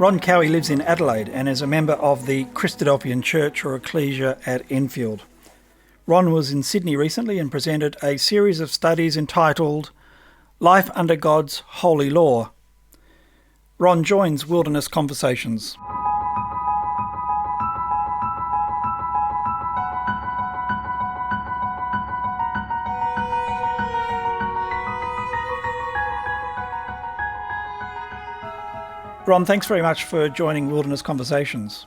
Ron Cowie lives in Adelaide and is a member of the Christadelphian church or ecclesia at Enfield. Ron was in Sydney recently and presented a series of studies entitled Life Under God's Holy Law. Ron joins Wilderness Conversations. Ron, thanks very much for joining Wilderness Conversations.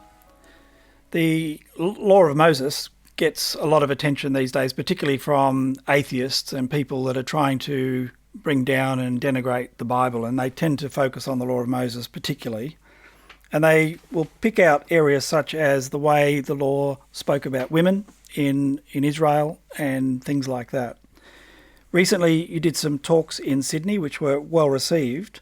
The Law of Moses gets a lot of attention these days, particularly from atheists and people that are trying to bring down and denigrate the Bible, and they tend to focus on the Law of Moses particularly. And they will pick out areas such as the way the law spoke about women in Israel and things like that. Recently, you did some talks in Sydney, which were well received.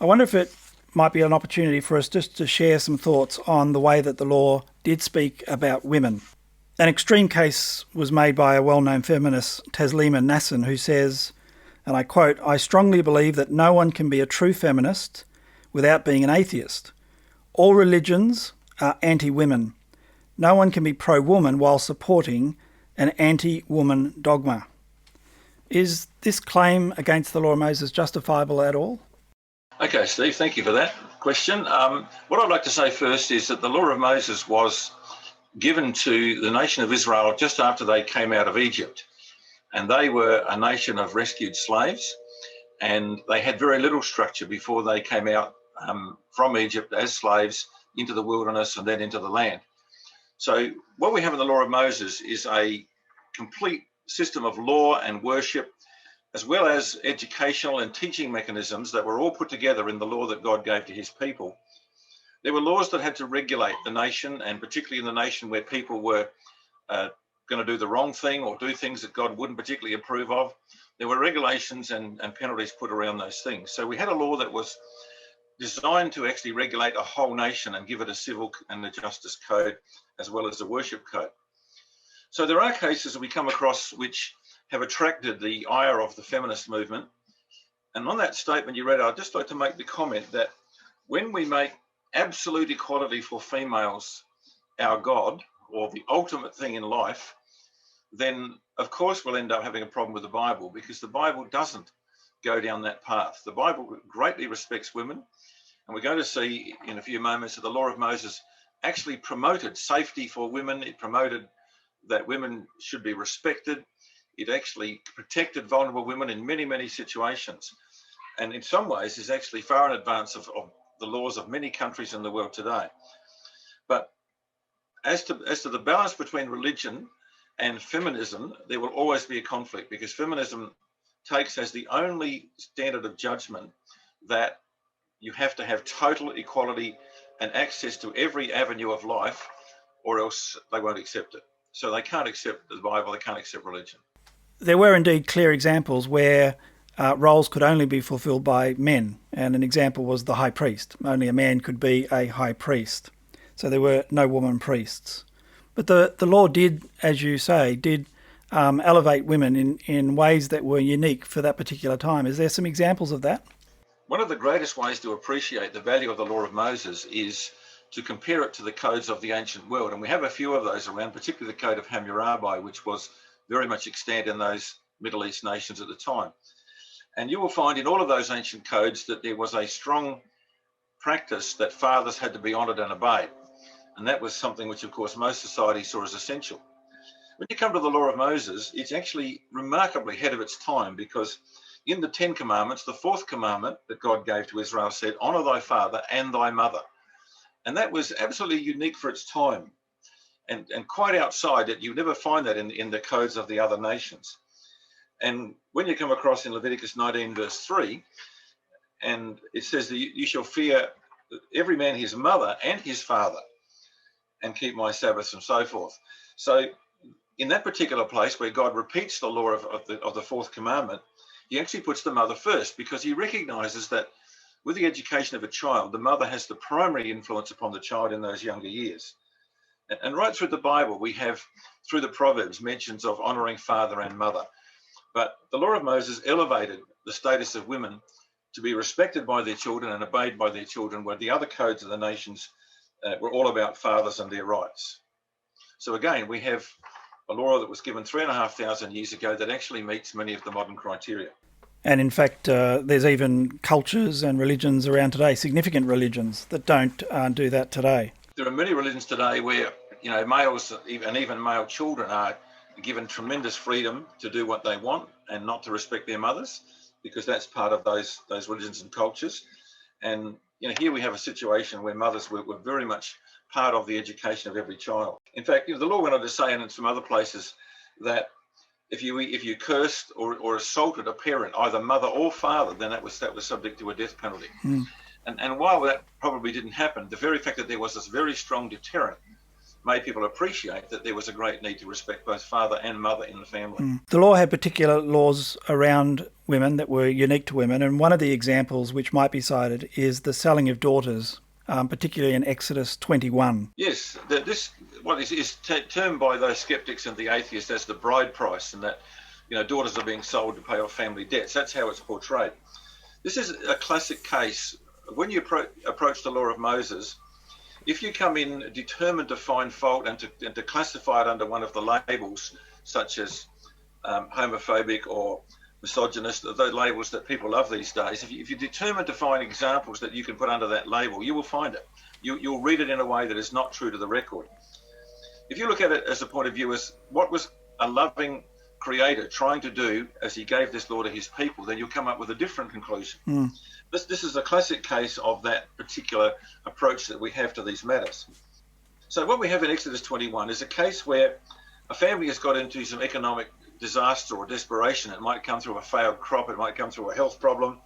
I wonder if it might be an opportunity for us just to share some thoughts on the way that the law did speak about women. An extreme case was made by a well-known feminist, Taslima Nassin, who says, and I quote, "I strongly believe that no one can be a true feminist without being an atheist. All religions are anti-women. No one can be pro-woman while supporting an anti-woman dogma." Is this claim against the Law of Moses justifiable at all? Okay, Steve, thank you for that question. What I'd like to say first is that the Law of Moses was given to the nation of Israel just after they came out of Egypt. And they were a nation of rescued slaves, and they had very little structure before they came out from Egypt as slaves into the wilderness and then into the land. So what we have in the Law of Moses is a complete system of law and worship, as well as educational and teaching mechanisms that were all put together in the law that God gave to his people. There were laws that had to regulate the nation, and particularly in the nation where people were going to do the wrong thing or do things that God wouldn't particularly approve of. There were regulations and penalties put around those things. So we had a law that was designed to actually regulate a whole nation and give it a civil and a justice code, as well as a worship code. So there are cases that we come across which have attracted the ire of the feminist movement. And on that statement you read, I'd just like to make the comment that when we make absolute equality for females our God, or the ultimate thing in life, then of course we'll end up having a problem with the Bible, because the Bible doesn't go down that path. The Bible greatly respects women, and we're going to see in a few moments that the Law of Moses actually promoted safety for women. It promoted that women should be respected. It actually protected vulnerable women in many, many situations. And in some ways is actually far in advance of the laws of many countries in the world today. But as to the balance between religion and feminism, there will always be a conflict, because feminism takes as the only standard of judgment that you have to have total equality and access to every avenue of life, or else they won't accept it. So they can't accept the Bible, they can't accept religion. There were indeed clear examples where roles could only be fulfilled by men, and an example was the high priest. Only a man could be a high priest. So there were no woman priests. But the law did, as you say, elevate women in ways that were unique for that particular time. Is there some examples of that? One of the greatest ways to appreciate the value of the Law of Moses is to compare it to the codes of the ancient world. And we have a few of those around, particularly the Code of Hammurabi, which was very much extant in those Middle East nations at the time. And you will find in all of those ancient codes that there was a strong practice that fathers had to be honoured and obeyed. And that was something which, of course, most societies saw as essential. When you come to the Law of Moses, it's actually remarkably ahead of its time, because in the 10 Commandments, the 4th commandment that God gave to Israel said, "Honour thy father and thy mother." And that was absolutely unique for its time, and quite outside it. You never find that in the codes of the other nations. And when you come across in Leviticus 19 verse 3, and it says that you shall fear every man his mother and his father, and keep my Sabbaths, and so forth. So in that particular place where God repeats the law of the 4th commandment, he actually puts the mother first, because he recognizes that with the education of a child, the mother has the primary influence upon the child in those younger years. And right through the Bible, we have, through the Proverbs, mentions of honoring father and mother. But the Law of Moses elevated the status of women to be respected by their children and obeyed by their children, where the other codes of the nations were all about fathers and their rights. So again, we have a law that was given 3,500 years ago that actually meets many of the modern criteria. And in fact, there's even cultures and religions around today, significant religions, that don't do that today. There are many religions today where, males and even male children are given tremendous freedom to do what they want and not to respect their mothers, because that's part of those religions and cultures. And here we have a situation where mothers were very much part of the education of every child. In fact, the law went on to say, and in some other places, that if you cursed or assaulted a parent, either mother or father, then that was subject to a death penalty. And while that probably didn't happen, the very fact that there was this very strong deterrent made people appreciate that there was a great need to respect both father and mother in the family. The law had particular laws around women that were unique to women, and one of the examples which might be cited is the selling of daughters, particularly in Exodus 21. Yes, this is termed by those skeptics and the atheists as the bride price, and that daughters are being sold to pay off family debts. That's how it's portrayed. This is a classic case. When you approach the law of Moses, if you come in determined to find fault and to classify it under one of the labels, such as homophobic or misogynist, those labels that people love these days, if you're determined to find examples that you can put under that label, you will find it. You'll read it in a way that is not true to the record. If you look at it as a point of view as what was a loving creator trying to do as he gave this law to his people, then you'll come up with a different conclusion. This is a classic case of that particular approach that we have to these matters. So what we have in Exodus 21 is a case where a family has got into some economic disaster or desperation. It might come through a failed crop, it might come through a health problem,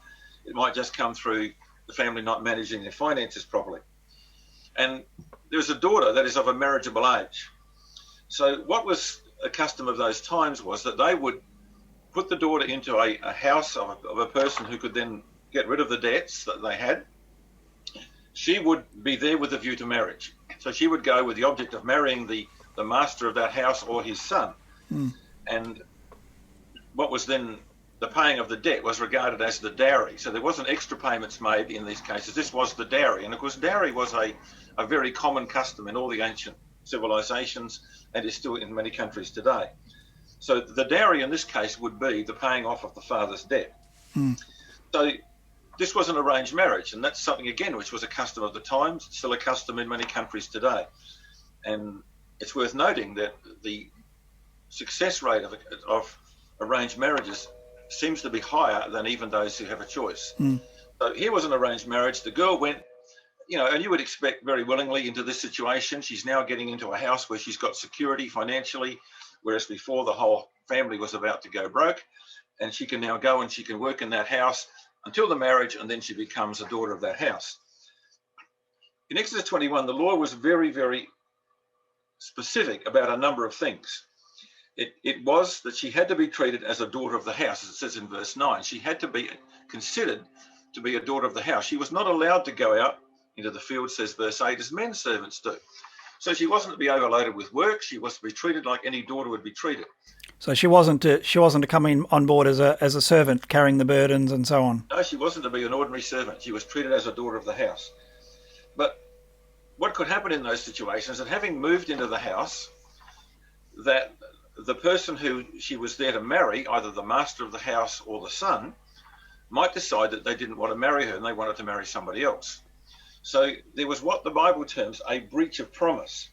it might just come through the family not managing their finances properly. And there's a daughter that is of a marriageable age. So what was a custom of those times was that they would put the daughter into a house of a person who could then get rid of the debts that they had. She would be there with a view to marriage. So she would go with the object of marrying the master of that house or his son. And what was then the paying of the debt was regarded as the dowry. So there wasn't extra payments made in these cases. This was the dowry. And of course, dowry was a very common custom in all the ancient civilizations and is still in many countries today. So the dowry in this case would be the paying off of the father's debt. So this was an arranged marriage, and that's something, again, which was a custom of the times, still a custom in many countries today. And it's worth noting that the success rate of arranged marriages seems to be higher than even those who have a choice. So here was an arranged marriage. The girl went, and you would expect very willingly into this situation. She's now getting into a house where she's got security financially, whereas before the whole family was about to go broke. And she can now go and she can work in that house until the marriage, and then she becomes a daughter of that house. In Exodus 21, the law was very, very specific about a number of things. It was that she had to be treated as a daughter of the house, as it says in verse 9. She had to be considered to be a daughter of the house. She was not allowed to go out into the field, says verse 8, as men servants do. So she wasn't to be overloaded with work. She was to be treated like any daughter would be treated. So she wasn't to come in on board as a servant carrying the burdens and so on. No, she wasn't to be an ordinary servant. She was treated as a daughter of the house. But what could happen in those situations, that having moved into the house, that the person who she was there to marry, either the master of the house or the son, might decide that they didn't want to marry her and they wanted to marry somebody else. So there was what the Bible terms a breach of promise.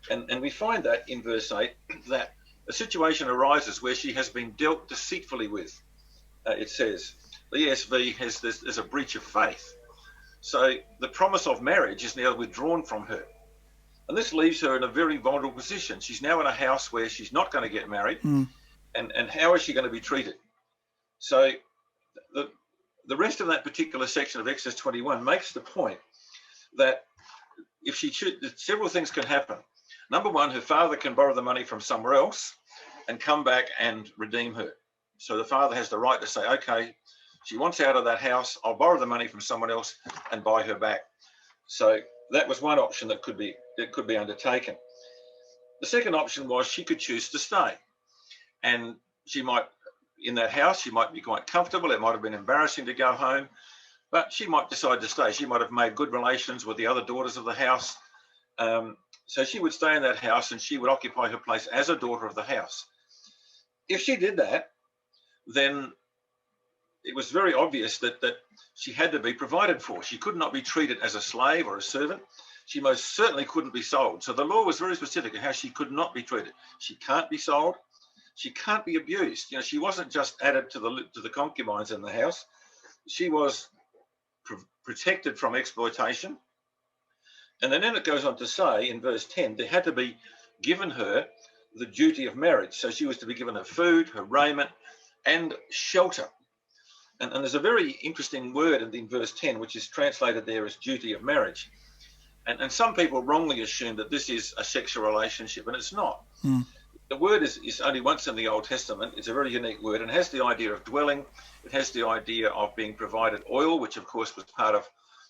And we find that in verse 8, that a situation arises where she has been dealt deceitfully with. It says, the ESV has this as a breach of faith. So the promise of marriage is now withdrawn from her. And this leaves her in a very vulnerable position. She's now in a house where she's not going to get married. And how is she going to be treated? So the rest of that particular section of Exodus 21 makes the point that if she should, several things can happen. Number one, her father can borrow the money from somewhere else and come back and redeem her. So the father has the right to say, okay, she wants out of that house, I'll borrow the money from someone else and buy her back. So that was one option that could be undertaken. The second option was she could choose to stay, and she might in that house. She might be quite comfortable. It might have been embarrassing to go home, but she might decide to stay. She might have made good relations with the other daughters of the house. So she would stay in that house and she would occupy her place as a daughter of the house. If she did that, then it was very obvious that she had to be provided for. She could not be treated as a slave or a servant. She most certainly couldn't be sold. So the law was very specific of how she could not be treated. She can't be sold. She can't be abused. You know, she wasn't just added to the concubines in the house. She was protected from exploitation. And then it goes on to say in verse 10, there had to be given her the duty of marriage. So she was to be given her food, her raiment, and shelter. And there's a very interesting word in verse 10, which is translated there as duty of marriage. And some people wrongly assume that this is a sexual relationship, and it's not. Mm. The word is only once in the Old Testament. It's a very unique word and has the idea of dwelling. It has the idea of being provided oil, which of course was part of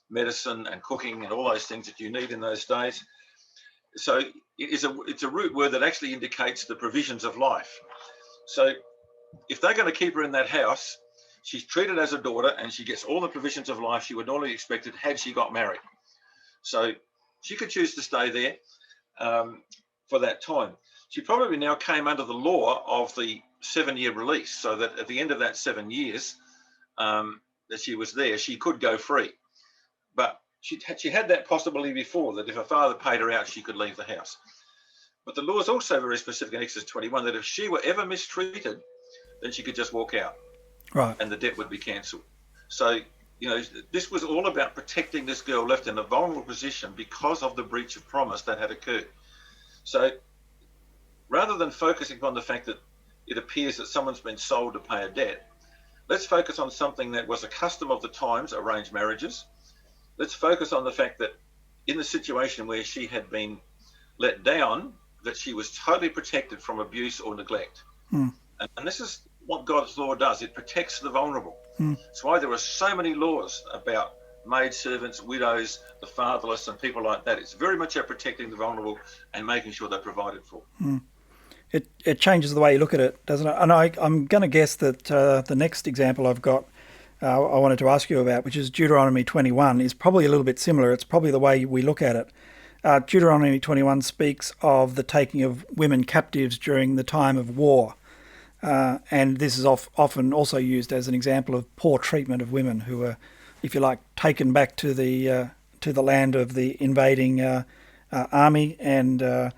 medicine and cooking and all those things that you need in those days. So it's a root word that actually indicates the provisions of life. So if they're going to keep her in that house, she's treated as a daughter and she gets all the provisions of life she would normally expected had she got married. So she could choose to stay there for that time. She probably now came under the law of the 7-year release, so that at the end of that 7 years that she was there, she could go free. But she had that possibility before, that if her father paid her out, she could leave the house. But the law is also very specific in Exodus 21 that if she were ever mistreated, then she could just walk out. Right. And the debt would be cancelled. So, you know, this was all about protecting this girl left in a vulnerable position because of the breach of promise that had occurred. So rather than focusing on the fact that it appears that someone's been sold to pay a debt, let's focus on something that was a custom of the times, arranged marriages. Let's focus on the fact that in the situation where she had been let down, that she was totally protected from abuse or neglect. Mm. And this is what God's law does. It protects the vulnerable. Mm. That's why there are so many laws about maidservants, widows, the fatherless, and people like that. It's very much about protecting the vulnerable and making sure they're provided for. Mm. It changes the way you look at it, doesn't it? And I'm going to guess that the next example I've got, I wanted to ask you about, which is Deuteronomy 21, is probably a little bit similar. It's probably the way we look at it. Deuteronomy 21 speaks of the taking of women captives during the time of war. And this is often also used as an example of poor treatment of women who are, if you like, taken back to the land of the invading army and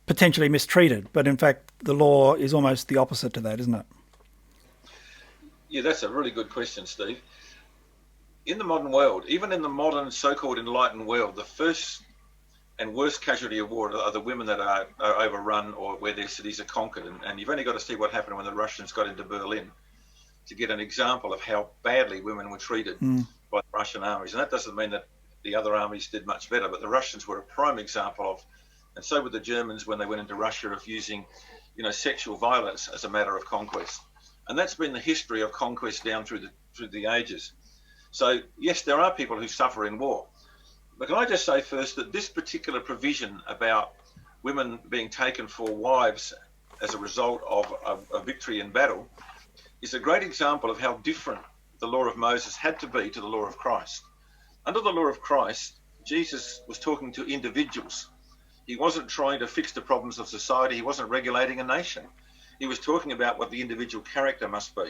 potentially mistreated. But in fact, the law is almost the opposite to that, isn't it? Yeah, that's a really good question, Steve. In the modern world, even in the modern so-called enlightened world, the first and worst casualty of war are the women that are overrun or where their cities are conquered. And you've only got to see what happened when the Russians got into Berlin to get an example of how badly women were treated by the Russian armies. And that doesn't mean that the other armies did much better, but the Russians were a prime example of, and so were the Germans when they went into Russia, of using, you know, sexual violence as a matter of conquest. And that's been the history of conquest down through the ages. So yes, there are people who suffer in war. But can I just say first that this particular provision about women being taken for wives as a result of a victory in battle is a great example of how different the law of Moses had to be to the law of Christ. Under the law of Christ, Jesus was talking to individuals. He wasn't trying to fix the problems of society. He wasn't regulating a nation. He was talking about what the individual character must be.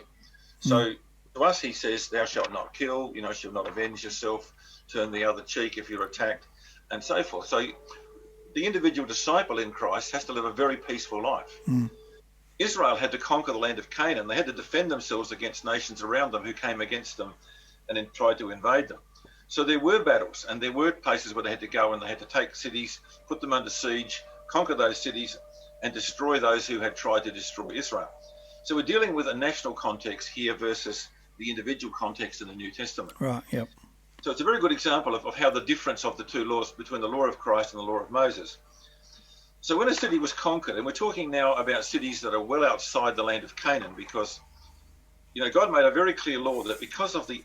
So to us, he says, thou shalt not kill, you know, shalt not avenge yourself, turn the other cheek if you're attacked, and so forth. So the individual disciple in Christ has to live a very peaceful life. Israel had to conquer the land of Canaan. They had to defend themselves against nations around them who came against them and then tried to invade them. So there were battles and there were places where they had to go and they had to take cities, put them under siege, conquer those cities and destroy those who had tried to destroy Israel. So we're dealing with a national context here versus the individual context in the New Testament. Right, yep. So it's a very good example of how the difference of the two laws between the law of Christ and the law of Moses. So when a city was conquered, and we're talking now about cities that are well outside the land of Canaan, because, you know, God made a very clear law that because of the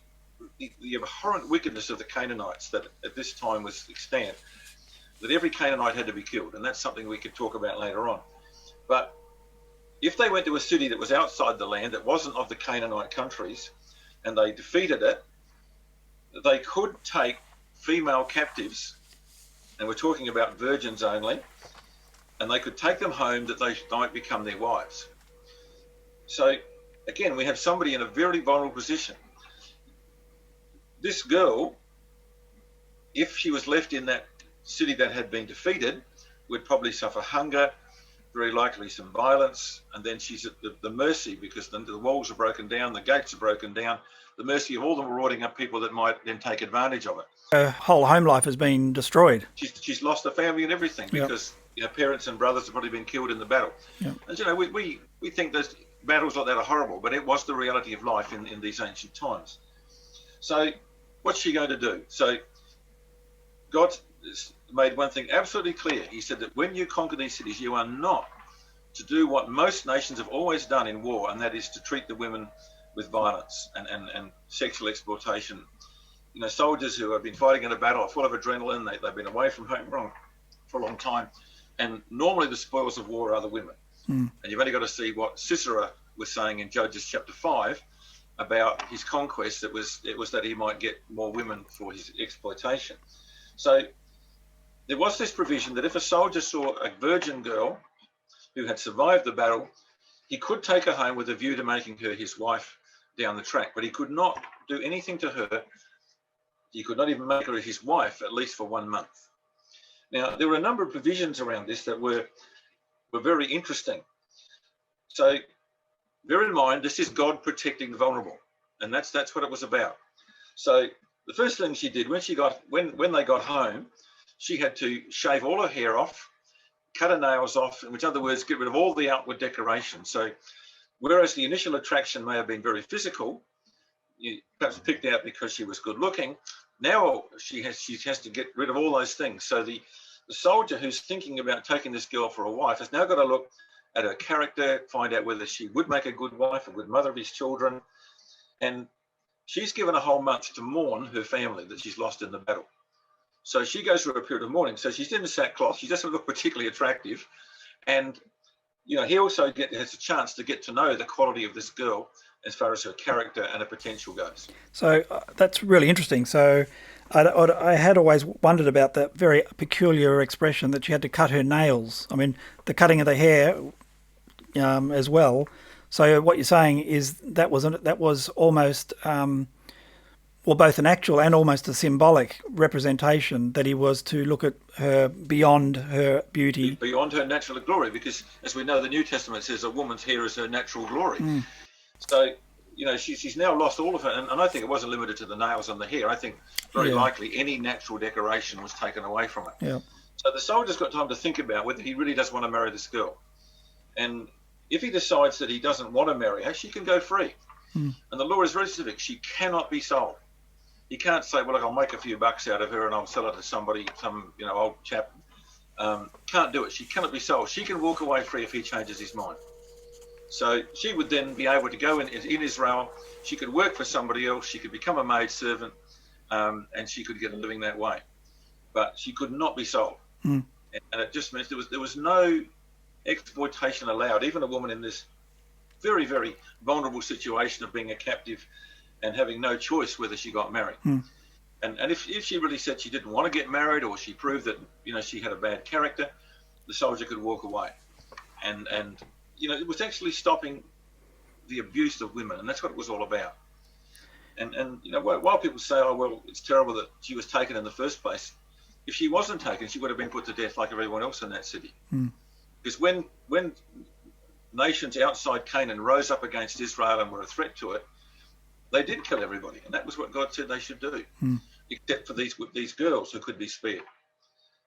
abhorrent wickedness of the Canaanites that at this time was extant, that every Canaanite had to be killed. And that's something we could talk about later on. But if they went to a city that was outside the land, that wasn't of the Canaanite countries, and they defeated it, they could take female captives, and we're talking about virgins only, and they could take them home that they might become their wives. So again, we have somebody in a very vulnerable position. This girl, if she was left in that city that had been defeated, would probably suffer hunger, very likely some violence, and then she's at the mercy, because the walls are broken down, the gates are broken down, the mercy of all the marauding up people that might then take advantage of it. Her whole home life has been destroyed. She's lost her family and everything, because parents and brothers have probably been killed in the battle. Yep. And we think those battles like that are horrible, but it was the reality of life in these ancient times. So what's she going to do? So God made one thing absolutely clear. He said that when you conquer these cities, you are not to do what most nations have always done in war, and that is to treat the women with violence and sexual exploitation. Soldiers who have been fighting in a battle are full of adrenaline. They've been away from home for a long time, and normally the spoils of war are the women. And you've only got to see what Sisera was saying in Judges chapter 5 about his conquest. It was that he might get more women for his exploitation. So there was this provision that if a soldier saw a virgin girl who had survived the battle, he could take her home with a view to making her his wife down the track, but he could not do anything to her. He could not even make her his wife, at least for 1 month. Now, there were a number of provisions around this that were very interesting. So bear in mind, this is God protecting the vulnerable, and that's what it was about. So the first thing she did when they got home, she had to shave all her hair off, cut her nails off, in which other words, get rid of all the outward decoration. So whereas the initial attraction may have been very physical, perhaps picked out because she was good looking, now she has to get rid of all those things. So the soldier who's thinking about taking this girl for a wife has now got to look at her character, find out whether she would make a good wife, a good mother of his children. And she's given a whole month to mourn her family that she's lost in the battle. So she goes through a period of mourning. So she's in the sackcloth. She doesn't look particularly attractive. And, he also has a chance to get to know the quality of this girl as far as her character and her potential goes. So that's really interesting. So I had always wondered about that very peculiar expression that she had to cut her nails. I mean, the cutting of the hair as well. So what you're saying is that was almost both an actual and almost a symbolic representation that he was to look at her beyond her beauty, beyond her natural glory, because as we know, the New Testament says a woman's hair is her natural glory. So she's now lost all of her, and I think it wasn't limited to the nails and the hair. I think very likely any natural decoration was taken away from it. Yeah. So the soldier's got time to think about whether he really does want to marry this girl, and if he decides that he doesn't want to marry her, she can go free. And the law is very specific. She cannot be sold. You can't say, well, look, I'll make a few bucks out of her and I'll sell it to somebody, some old chap. Can't do it. She cannot be sold. She can walk away free if he changes his mind. So she would then be able to go in Israel. She could work for somebody else. She could become a maid servant, and she could get a living that way. But she could not be sold. And it just means there was no exploitation allowed. Even a woman in this very, very vulnerable situation of being a captive and having no choice whether she got married. And if she really said she didn't want to get married, or she proved that she had a bad character, the soldier could walk away. And it was actually stopping the abuse of women, and that's what it was all about. And while people say, oh well, it's terrible that she was taken in the first place, if she wasn't taken, she would have been put to death like everyone else in that city. Because when nations outside Canaan rose up against Israel and were a threat to it, they did kill everybody, and that was what God said they should do, except for these girls who could be spared.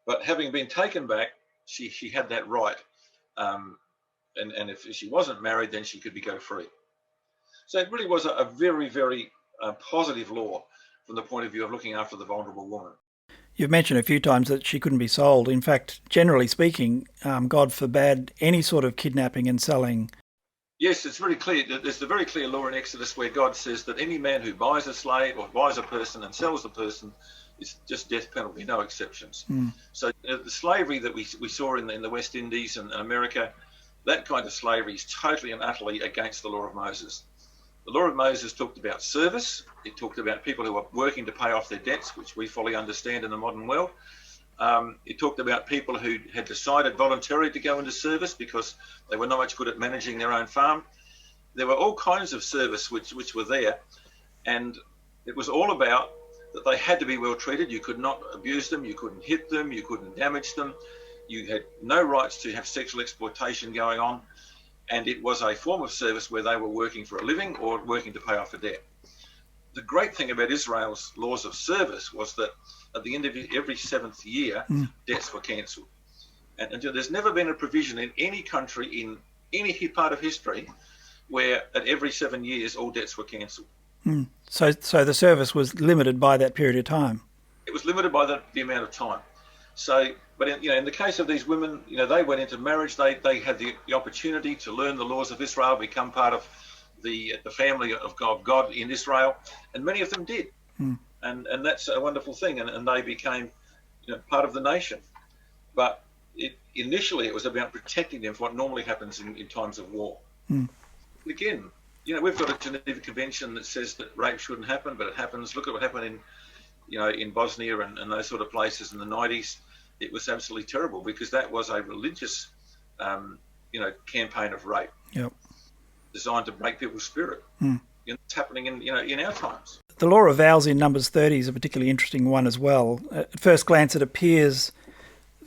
But having been taken back, she had that right, and if she wasn't married, then she could go free. So it really was a very, very positive law from the point of view of looking after the vulnerable woman. You've mentioned a few times that she couldn't be sold. In fact, generally speaking, God forbade any sort of kidnapping and selling. Yes, it's very clear. There's a very clear law in Exodus where God says that any man who buys a slave or buys a person and sells the person, it's just death penalty, no exceptions. So the slavery that we saw in the West Indies and America, That kind of slavery is totally and utterly against the law of Moses. The law of Moses talked about service. It talked about people who are working to pay off their debts, which we fully understand in the modern world. It talked about people who had decided voluntarily to go into service because they were not much good at managing their own farm. There were all kinds of service which were there, and it was all about that they had to be well treated. You could not abuse them, you couldn't hit them, you couldn't damage them, you had no rights to have sexual exploitation going on, and it was a form of service where they were working for a living or working to pay off a debt. The great thing about Israel's laws of service was that at the end of every 7th year, debts were cancelled. And there's never been a provision in any country in any part of history where at every 7 years all debts were cancelled. So the service was limited by that period of time. It was limited by the amount of time. So, but in the case of these women, they went into marriage. They had the opportunity to learn the laws of Israel, become part of the family of God in Israel, and many of them did. And that's a wonderful thing. And they became part of the nation. But initially it was about protecting them from what normally happens in times of war. Again, we've got a Geneva Convention that says that rape shouldn't happen, but it happens. Look at what happened in Bosnia and those sort of places in the 90s. It was absolutely terrible because that was a religious, campaign of rape. Yep. Designed to break people's spirit. It's happening in our times. The law of vows in Numbers 30 is a particularly interesting one as well. At first glance, it appears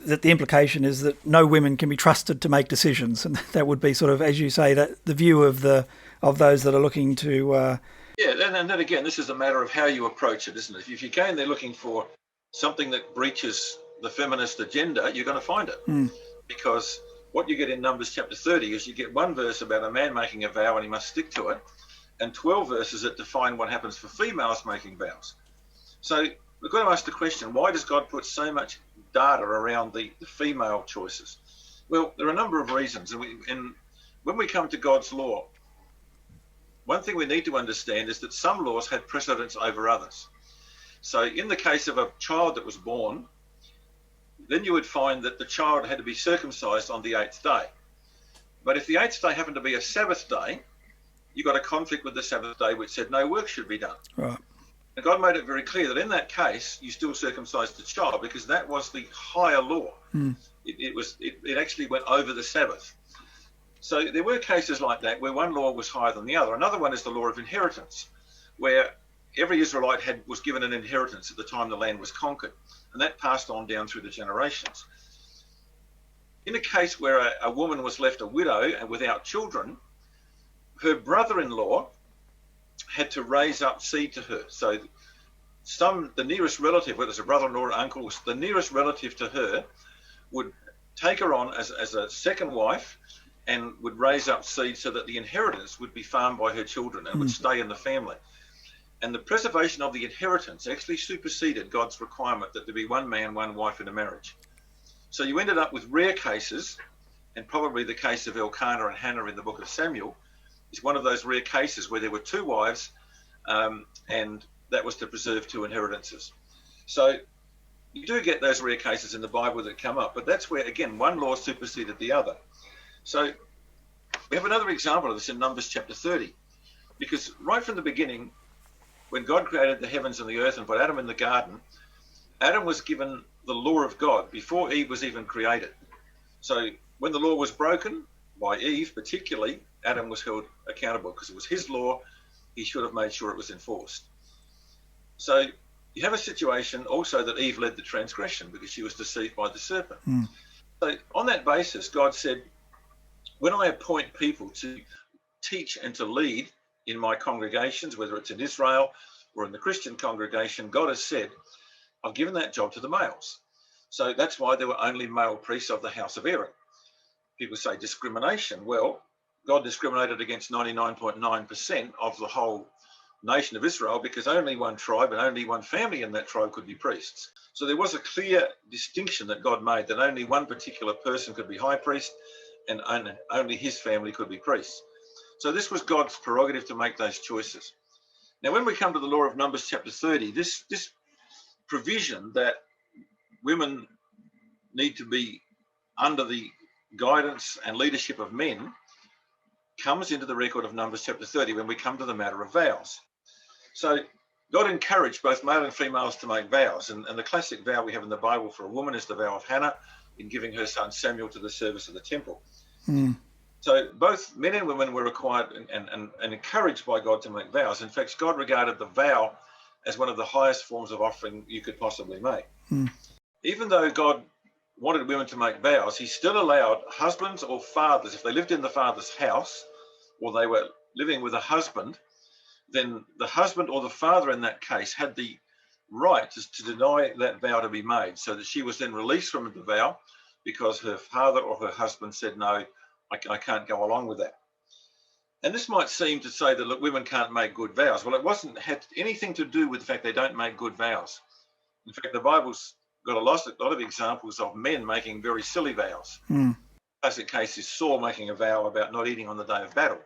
that the implication is that no women can be trusted to make decisions, and that would be sort of, as you say, that the view of those that are looking to. And then again, this is a matter of how you approach it, isn't it? If you go in there looking for something that breaches the feminist agenda, you're going to find it, because what you get in Numbers chapter 30 is you get one verse about a man making a vow and he must stick to it, and 12 verses that define what happens for females making vows. So we've got to ask the question, why does God put so much data around the female choices? Well, there are a number of reasons. And when we come to God's law, one thing we need to understand is that some laws had precedence over others. So in the case of a child that was born, then you would find that the child had to be circumcised on the 8th day. But if the 8th day happened to be a Sabbath day, you got a conflict with the Sabbath day which said no work should be done. Right. And God made it very clear that in that case, you still circumcised the child because that was the higher law. It actually went over the Sabbath. So there were cases like that where one law was higher than the other. Another one is the law of inheritance, where every Israelite was given an inheritance at the time the land was conquered, and that passed on down through the generations. In a case where a woman was left a widow and without children, her brother-in-law had to raise up seed to her. So the nearest relative, whether it's a brother-in-law or uncle, the nearest relative to her would take her on as a second wife and would raise up seed so that the inheritance would be farmed by her children and would stay in the family. And the preservation of the inheritance actually superseded God's requirement that there be one man, one wife in a marriage. So you ended up with rare cases, and probably the case of Elkanah and Hannah in the book of Samuel is one of those rare cases where there were two wives, and that was to preserve two inheritances. So you do get those rare cases in the Bible that come up, but that's where, again, one law superseded the other. So we have another example of this in Numbers chapter 30, because right from the beginning, when God created the heavens and the earth and put Adam in the garden, Adam was given the law of God before Eve was even created. So when the law was broken by Eve particularly, Adam was held accountable because it was his law. He should have made sure it was enforced. So you have a situation also that Eve led the transgression because she was deceived by the serpent. So on that basis, God said, when I appoint people to teach and to lead in my congregations, whether it's in Israel or in the Christian congregation, God has said, I've given that job to the males. So that's why there were only male priests of the house of Aaron. People say discrimination. Well, God discriminated against 99.9% of the whole nation of Israel because only one tribe and only one family in that tribe could be priests. So there was a clear distinction that God made that only one particular person could be high priest and only his family could be priests. So this was God's prerogative to make those choices. Now, when we come to the law of Numbers chapter 30, this provision that women need to be under the guidance and leadership of men comes into the record of Numbers chapter 30 when we come to the matter of vows. So God encouraged both male and females to make vows, and the classic vow we have in the Bible for a woman is the vow of Hannah in giving her son Samuel to the service of the temple. So both men and women were required and encouraged by God to make vows. In fact, God regarded the vow as one of the highest forms of offering you could possibly make. Even though God wanted women to make vows, he still allowed husbands or fathers, if they lived in the father's house or they were living with a husband, then the husband or the father in that case had the right to deny that vow to be made, so that she was then released from the vow because her father or her husband said, no, I can't go along with that. And this might seem to say that, look, women can't make good vows. Well, it had anything to do with the fact they don't make good vows. In fact, the Bible's got a lot of examples of men making very silly vows. Classic case is Saul making a vow about not eating on the day of battle.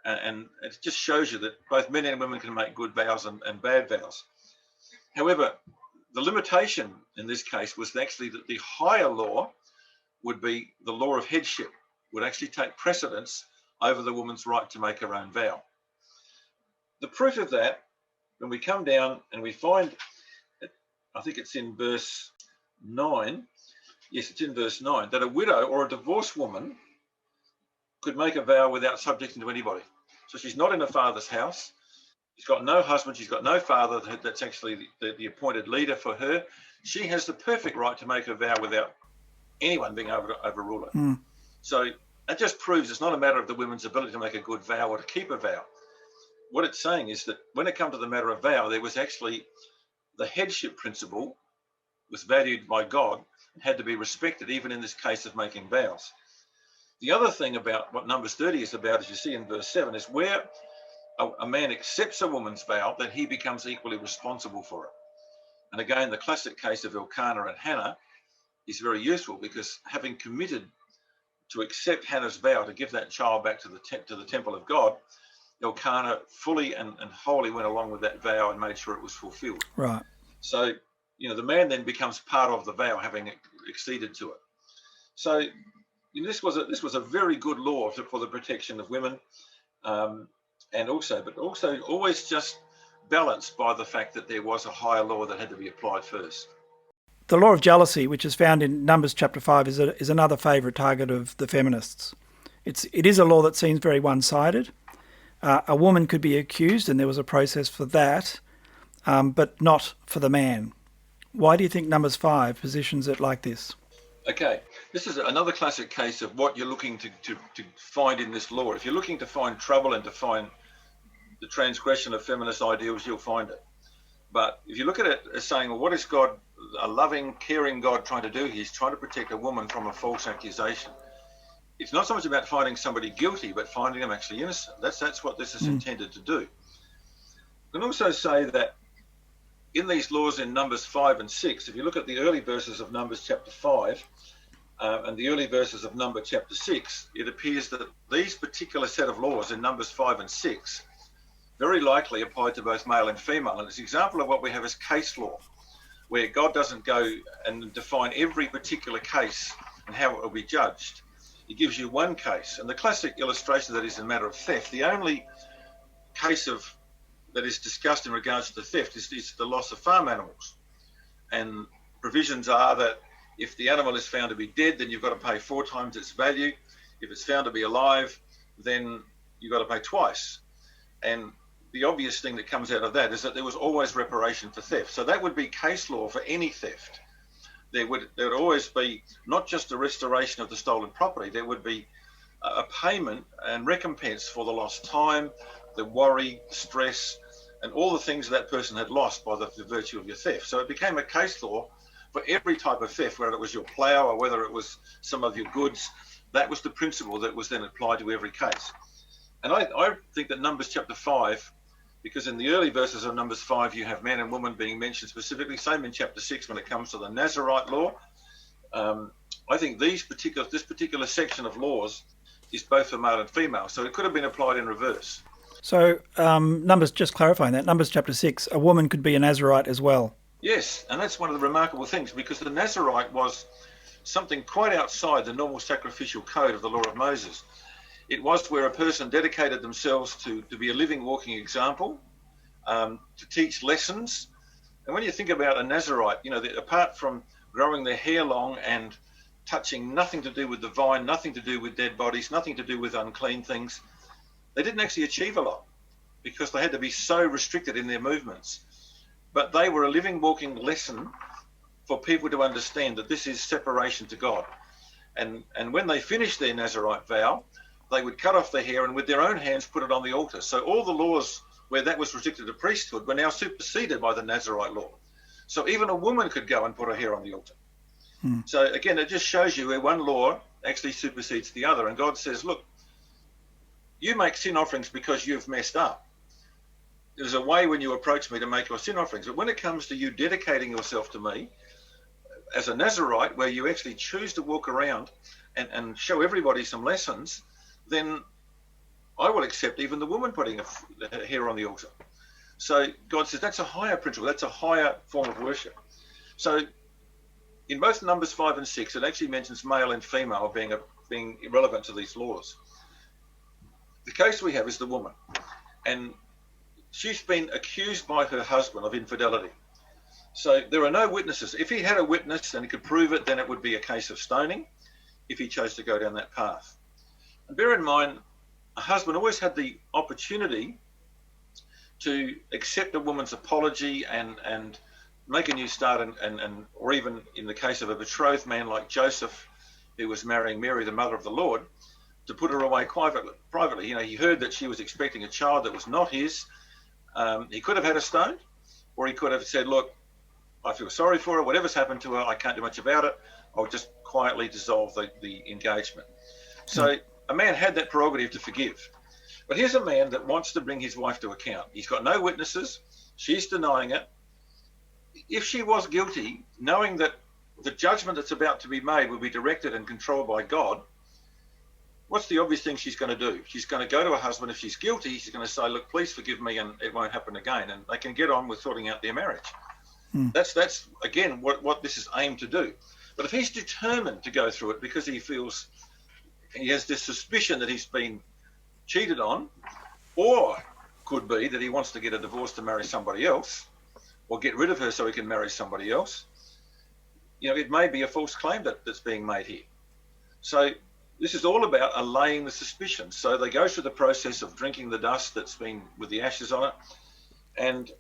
And it just shows you that both men and women can make good vows and bad vows. However, the limitation in this case was actually that the higher law would be the law of headship, would actually take precedence over the woman's right to make her own vow. The proof of that, when we come down and we find, I think it's in verse 9, yes, it's in verse 9, that a widow or a divorced woman could make a vow without subjecting to anybody. So she's not in her father's house. She's got no husband. She's got no father that's actually the appointed leader for her. She has the perfect right to make her vow without anyone being able to overrule her. So that just proves it's not a matter of the women's ability to make a good vow or to keep a vow. What it's saying is that when it comes to the matter of vow, there was actually the headship principle was valued by God and had to be respected, even in this case of making vows. The other thing about what Numbers 30 is about, as you see in verse 7, is where a man accepts a woman's vow, that he becomes equally responsible for it. And again, the classic case of Elkanah and Hannah is very useful, because having committed to accept Hannah's vow to give that child back to the temple of God, Elkanah fully and wholly went along with that vow and made sure it was fulfilled. Right. So, the man then becomes part of the vow, having acceded to it. So, this was a very good law for the protection of women, but also always just balanced by the fact that there was a higher law that had to be applied first. The law of jealousy, which is found in Numbers chapter 5, is another favourite target of the feminists. It is a law that seems very one-sided. A woman could be accused, and there was a process for that, but not for the man. Why do you think Numbers 5 positions it like this? Okay, this is another classic case of what you're looking to find in this law. If you're looking to find trouble and to find the transgression of feminist ideals, you'll find it. But if you look at it as saying, well, what is God, a loving, caring God, trying to do? He's trying to protect a woman from a false accusation. It's not so much about finding somebody guilty, but finding them actually innocent. That's what this is intended to do. You can also say that in these laws in Numbers 5 and 6, if you look at the early verses of Numbers chapter 5 and the early verses of Numbers chapter 6, it appears that these particular set of laws in Numbers 5 and 6 very likely applied to both male and female. And it's an example of what we have as case law, where God doesn't go and define every particular case and how it will be judged. He gives you one case. And the classic illustration of that is in the matter of theft. The only case that is discussed in regards to theft is the loss of farm animals. And provisions are that if the animal is found to be dead, then you've got to pay 4 times its value. If it's found to be alive, then you've got to pay twice. And the obvious thing that comes out of that is that there was always reparation for theft. So that would be case law for any theft. There would always be not just a restoration of the stolen property, there would be a payment and recompense for the lost time, the worry, stress, and all the things that person had lost by the virtue of your theft. So it became a case law for every type of theft, whether it was your plough or whether it was some of your goods. That was the principle that was then applied to every case. And I think that Numbers chapter 5, because in the early verses of Numbers 5, you have man and woman being mentioned specifically, same in chapter 6 when it comes to the Nazirite law. I think this particular section of laws is both for male and female, so it could have been applied in reverse. So Numbers, just clarifying that, Numbers chapter 6, a woman could be a Nazirite as well. Yes, and that's one of the remarkable things, because the Nazirite was something quite outside the normal sacrificial code of the law of Moses. It was where a person dedicated themselves to be a living, walking example, to teach lessons. And when you think about a Nazarite, you know, apart from growing their hair long and touching nothing to do with the vine, nothing to do with dead bodies, nothing to do with unclean things, they didn't actually achieve a lot because they had to be so restricted in their movements. But they were a living, walking lesson for people to understand that this is separation to God. And when they finished their Nazarite vow, they would cut off their hair and with their own hands put it on the altar. So all the laws where that was restricted to priesthood were now superseded by the Nazarite law. So even a woman could go and put her hair on the altar. So again, it just shows you where one law actually supersedes the other. And God says, look, you make sin offerings because you've messed up. There's a way when you approach me to make your sin offerings. But when it comes to you dedicating yourself to me as a Nazarite, where you actually choose to walk around and show everybody some lessons, then I will accept even the woman putting her hair on the altar. So God says that's a higher principle. That's a higher form of worship. So in both Numbers 5 and 6, it actually mentions male and female being irrelevant to these laws. The case we have is the woman. And she's been accused by her husband of infidelity. So there are no witnesses. If he had a witness and he could prove it, then it would be a case of stoning if he chose to go down that path. And bear in mind, a husband always had the opportunity to accept a woman's apology and make a new start, or even in the case of a betrothed man like Joseph, who was marrying Mary, the mother of the Lord, to put her away privately. You know, he heard that she was expecting a child that was not his. He could have had her stoned, or he could have said, look, I feel sorry for her. Whatever's happened to her, I can't do much about it. I'll just quietly dissolve the engagement. So a man had that prerogative to forgive. But here's a man that wants to bring his wife to account. He's got no witnesses. She's denying it. If she was guilty, knowing that the judgment that's about to be made will be directed and controlled by God, what's the obvious thing she's going to do? She's going to go to her husband. If she's guilty, she's going to say, look, please forgive me and it won't happen again. And they can get on with sorting out their marriage. That's again, what this is aimed to do. But if he's determined to go through it because he feels he has this suspicion that he's been cheated on, or could be that he wants to get a divorce to marry somebody else, or get rid of her so he can marry somebody else, you know, it may be a false claim that's being made here. So this is all about allaying the suspicion. So they go through the process of drinking the dust that's been with the ashes on it. And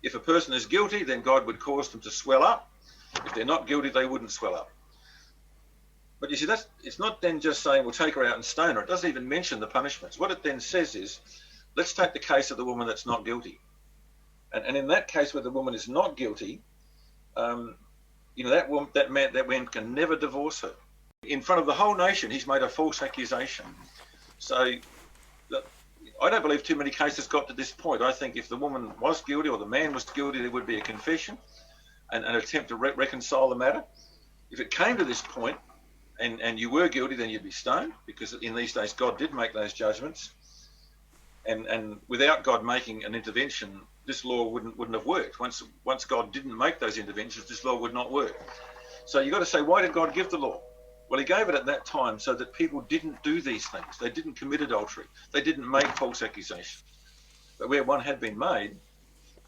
if a person is guilty, then God would cause them to swell up. If they're not guilty, they wouldn't swell up. But you see, it's not then just saying, we'll take her out and stone her. It doesn't even mention the punishments. What it then says is, let's take the case of the woman that's not guilty. And in that case where the woman is not guilty, you know, that man can never divorce her. In front of the whole nation, he's made a false accusation. So I don't believe too many cases got to this point. I think if the woman was guilty or the man was guilty, there would be a confession and an attempt to reconcile the matter. If it came to this point and you were guilty, then you'd be stoned, because in these days God did make those judgments. And without God making an intervention, this law wouldn't have worked. Once God didn't make those interventions, this law would not work. So you've got to say, why did God give the law? Well, he gave it at that time so that people didn't do these things. They didn't commit adultery. They didn't make false accusations. But where one had been made,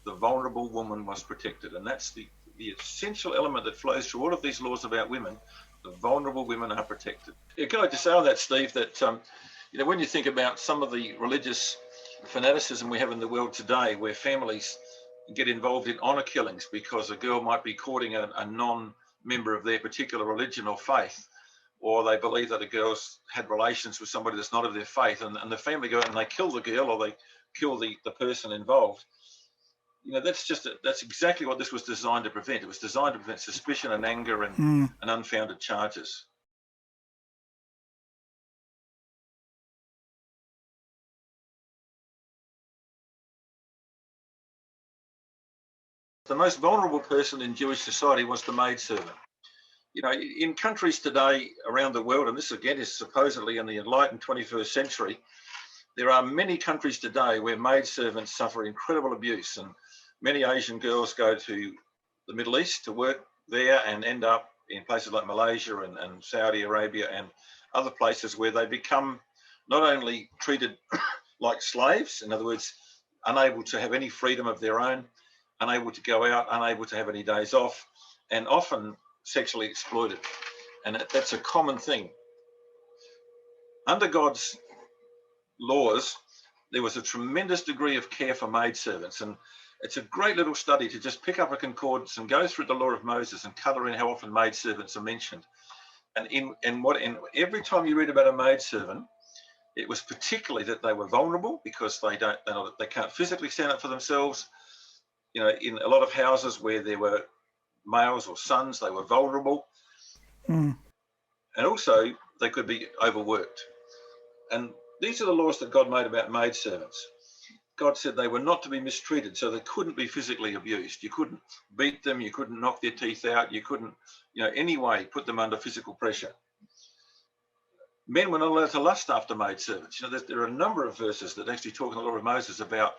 the vulnerable woman was protected. And that's the essential element that flows through all of these laws about women. The vulnerable women are protected. Yeah, can I just say on that, Steve, that you know, when you think about some of the religious fanaticism we have in the world today, where families get involved in honour killings because a girl might be courting a non-member of their particular religion or faith, or they believe that a girl's had relations with somebody that's not of their faith, and the family go out and they kill the girl or they kill the person involved. You know, that's exactly what this was designed to prevent. It was designed to prevent suspicion and anger and unfounded charges. The most vulnerable person in Jewish society was the maidservant. You know, in countries today around the world, and this again is supposedly in the enlightened 21st century, there are many countries today where maidservants suffer incredible abuse, and many Asian girls go to the Middle East to work there and end up in places like Malaysia and Saudi Arabia and other places where they become not only treated like slaves, in other words, unable to have any freedom of their own, unable to go out, unable to have any days off, and often sexually exploited. And that's a common thing. Under God's laws, there was a tremendous degree of care for maidservants. And it's a great little study to just pick up a concordance and go through the Law of Moses and colour in how often maidservants are mentioned. And every time you read about a maidservant, it was particularly that they were vulnerable because they can't physically stand up for themselves. You know, in a lot of houses where there were males or sons, they were vulnerable. And also they could be overworked. And these are the laws that God made about maidservants. God said they were not to be mistreated, so they couldn't be physically abused. You couldn't beat them, you couldn't knock their teeth out, you couldn't, any way put them under physical pressure. Men were not allowed to lust after maidservants. There are a number of verses that actually talk in the Law of Moses about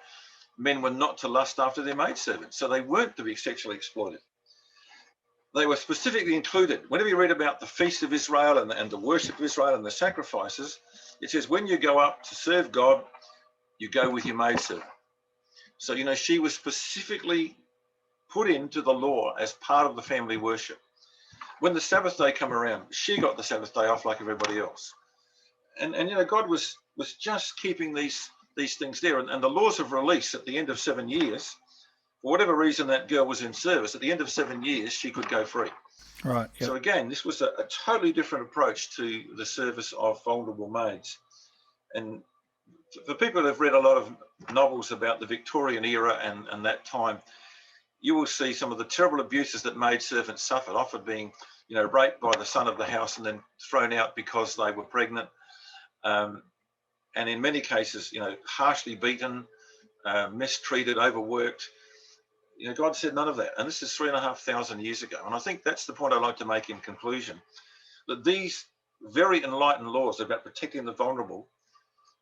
men were not to lust after their maidservants, so they weren't to be sexually exploited. They were specifically included. Whenever you read about the feast of Israel and the worship of Israel and the sacrifices, it says when you go up to serve God, you go with your maidservant. So, she was specifically put into the law as part of the family worship. When the Sabbath day come around, she got the Sabbath day off like everybody else. And God was just keeping these things there. And the laws of release at the end of 7 years, for whatever reason that girl was in service, at the end of 7 years, she could go free. Right. Yep. So again, this was a totally different approach to the service of vulnerable maids. And for people who have read a lot of novels about the Victorian era and that time, you will see some of the terrible abuses that maidservants suffered, often being, raped by the son of the house and then thrown out because they were pregnant. And in many cases, harshly beaten, mistreated, overworked. God said none of that. And this is 3,500 years ago. And I think that's the point I'd like to make in conclusion, that these very enlightened laws about protecting the vulnerable,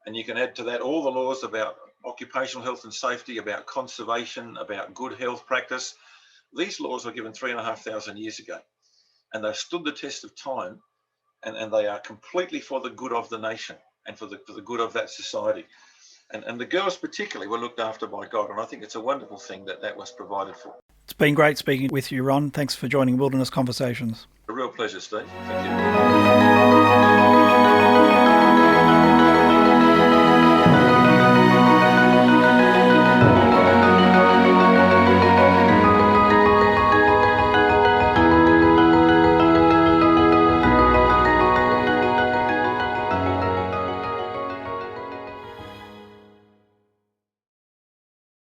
and you can add to that all the laws about occupational health and safety, about conservation, about good health practice. These laws were given 3,500 years ago, and they've stood the test of time, and they are completely for the good of the nation and for the good of that society. And the girls particularly were looked after by God, and I think it's a wonderful thing that was provided for. It's been great speaking with you, Ron. Thanks for joining Wilderness Conversations. A real pleasure, Steve. Thank you.